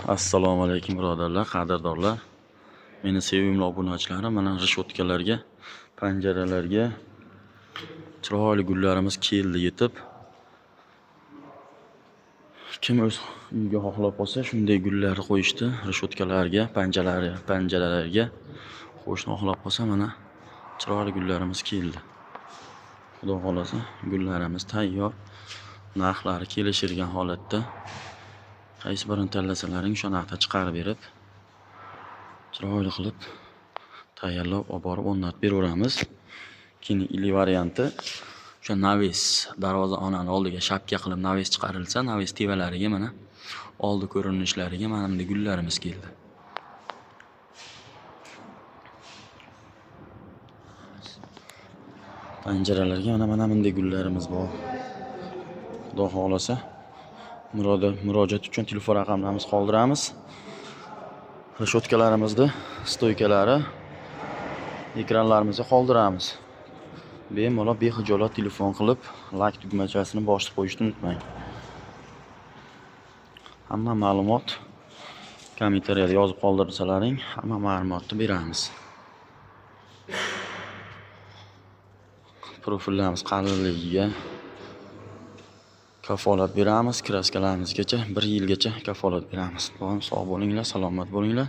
Assalomu alaykum birodarlar, qadrdonlar. Meni sevimli obunachilarim, mana rishotkalarga, panjaralarga chiroyli gullarimiz keldi yetib. Kim o'z uyiga xohlab qolsa, shunday gullarni qo'yishdi. Rishotkalarga, panjaralarga qo'yishni xohlab qolsa, mana chiroyli gullarimiz keldi. Xudo xolasa, gullarimiz tayyor. Narxlari kelishilgan holatda. Qaysi birini tanlasalaring o'sha narxda chiqarib berib, chiroyli qilib tayyorlab olib borib o'rnatib beraveramiz. Keyingi varianti o'sha naves darvoza onani oldiga shapka qilib naves chiqarilsa, naves tevalariga mana oldi ko'rinishlariga mana bunday gullarimiz keldi. Panjaralarga mana bunday gullarimiz bor. Xudo xolasa, murojaat uchun telefon raqamlarimizni qoldiramiz. Rishotkalarimizni stoykalari ekranlarimizga qoldiramiz. Bemalol bexijolat telefon qilib, like tugmachasini bosib qo'yishni unutmang. Hamma ma'lumot kommentariyada yozib qoldirsalaring, hamma ma'lumotni beramiz. Profillarimiz qalinligiga kafolat beramiz, kraskalarimizgacha 1 yilgacha kafolat beramiz. Doim sog' bo'linglar, salomat bo'linglar.